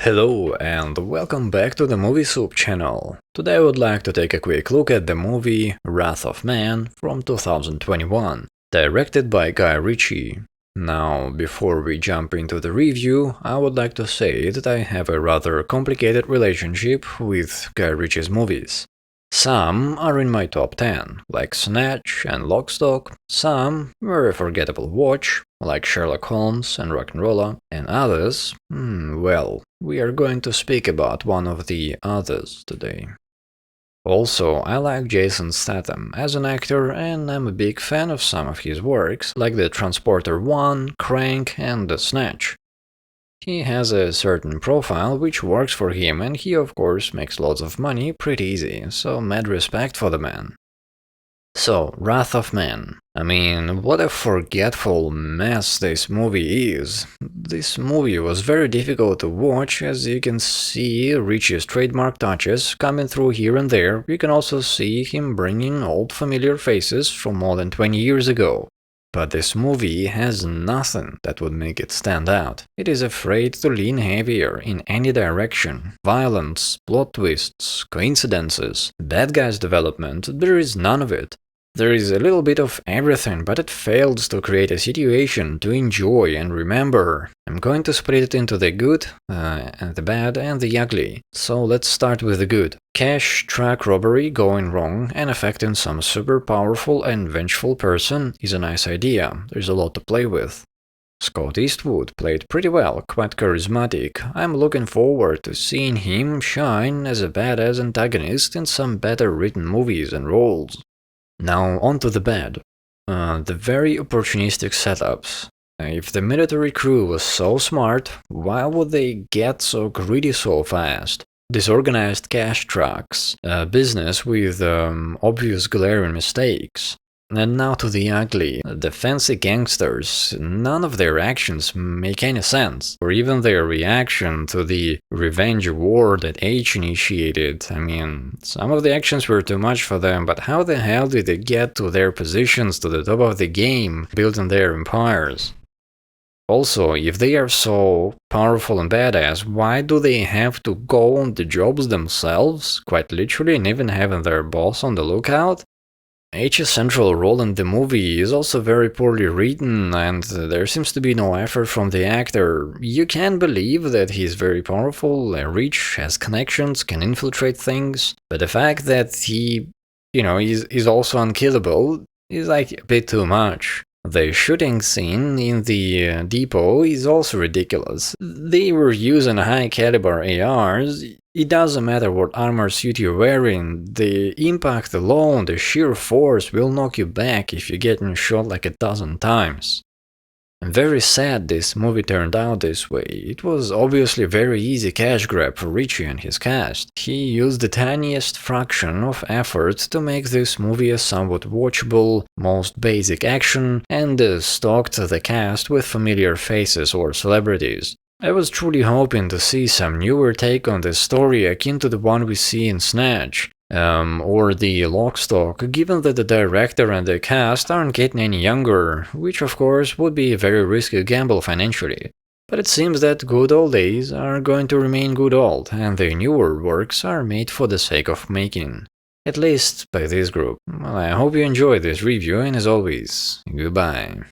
Hello and welcome back to the Movie Soup channel. Today I would like to take a quick look at the movie Wrath of Man from 2021, directed by Guy Ritchie. Now, before we jump into the review, I would like to say that I have a rather complicated relationship with Guy Ritchie's movies. Some are in my top 10, like Snatch and Lock, Stock. Some were a forgettable watch, like Sherlock Holmes and Rock'n'Rolla, and others, well, we are going to speak about one of the others today. Also, I like Jason Statham as an actor, and I'm a big fan of some of his works, like The Transporter 1, Crank, and The Snatch. He has a certain profile which works for him, and he of course makes lots of money pretty easy, so mad respect for the man. So, Wrath of Man. I mean, what a forgetful mess this movie is. This movie was very difficult to watch, as you can see Ritchie's trademark touches coming through here and there. You can also see him bringing old familiar faces from more than 20 years ago. But this movie has nothing that would make it stand out. It is afraid to lean heavier in any direction. Violence, plot twists, coincidences, bad guys development, there is none of it. There is a little bit of everything, but it fails to create a situation to enjoy and remember. I'm going to split it into the good, and the bad, and the ugly. So let's start with the good. Cash truck robbery going wrong and affecting some super powerful and vengeful person is a nice idea. There's a lot to play with. Scott Eastwood played pretty well, quite charismatic. I'm looking forward to seeing him shine as a badass antagonist in some better written movies and roles. Now on to the bad. The very opportunistic setups. If the military crew was so smart, why would they get so greedy so fast? Disorganized cash trucks, business with obvious glaring mistakes. And now to the ugly. The fancy gangsters, none of their actions make any sense, or even their reaction to the revenge war that H initiated. I mean, some of the actions were too much for them, but how the hell did they get to their positions to the top of the game, building their empires? Also, if they are so powerful and badass, why do they have to go on the jobs themselves, quite literally, and even having their boss on the lookout? H's central role in the movie is also very poorly written, and there seems to be no effort from the actor. You can believe that he's very powerful, rich, has connections, can infiltrate things, but the fact that he, is also unkillable is like a bit too much. The shooting scene in the depot is also ridiculous. They were using high-caliber ARs. It doesn't matter what armor suit you're wearing, the impact alone, the sheer force will knock you back if you get shot like a dozen times. I'm very sad this movie turned out this way. It was obviously a very easy cash grab for Ritchie and his cast. He used the tiniest fraction of effort to make this movie a somewhat watchable, most basic action, and stocked the cast with familiar faces or celebrities. I was truly hoping to see some newer take on this story akin to the one we see in Snatch, or the Lock, Stock, given that the director and the cast aren't getting any younger, which of course would be a very risky gamble financially. But it seems that good old days are going to remain good old, and the newer works are made for the sake of making. At least by this group. Well, I hope you enjoyed this review, and as always, goodbye.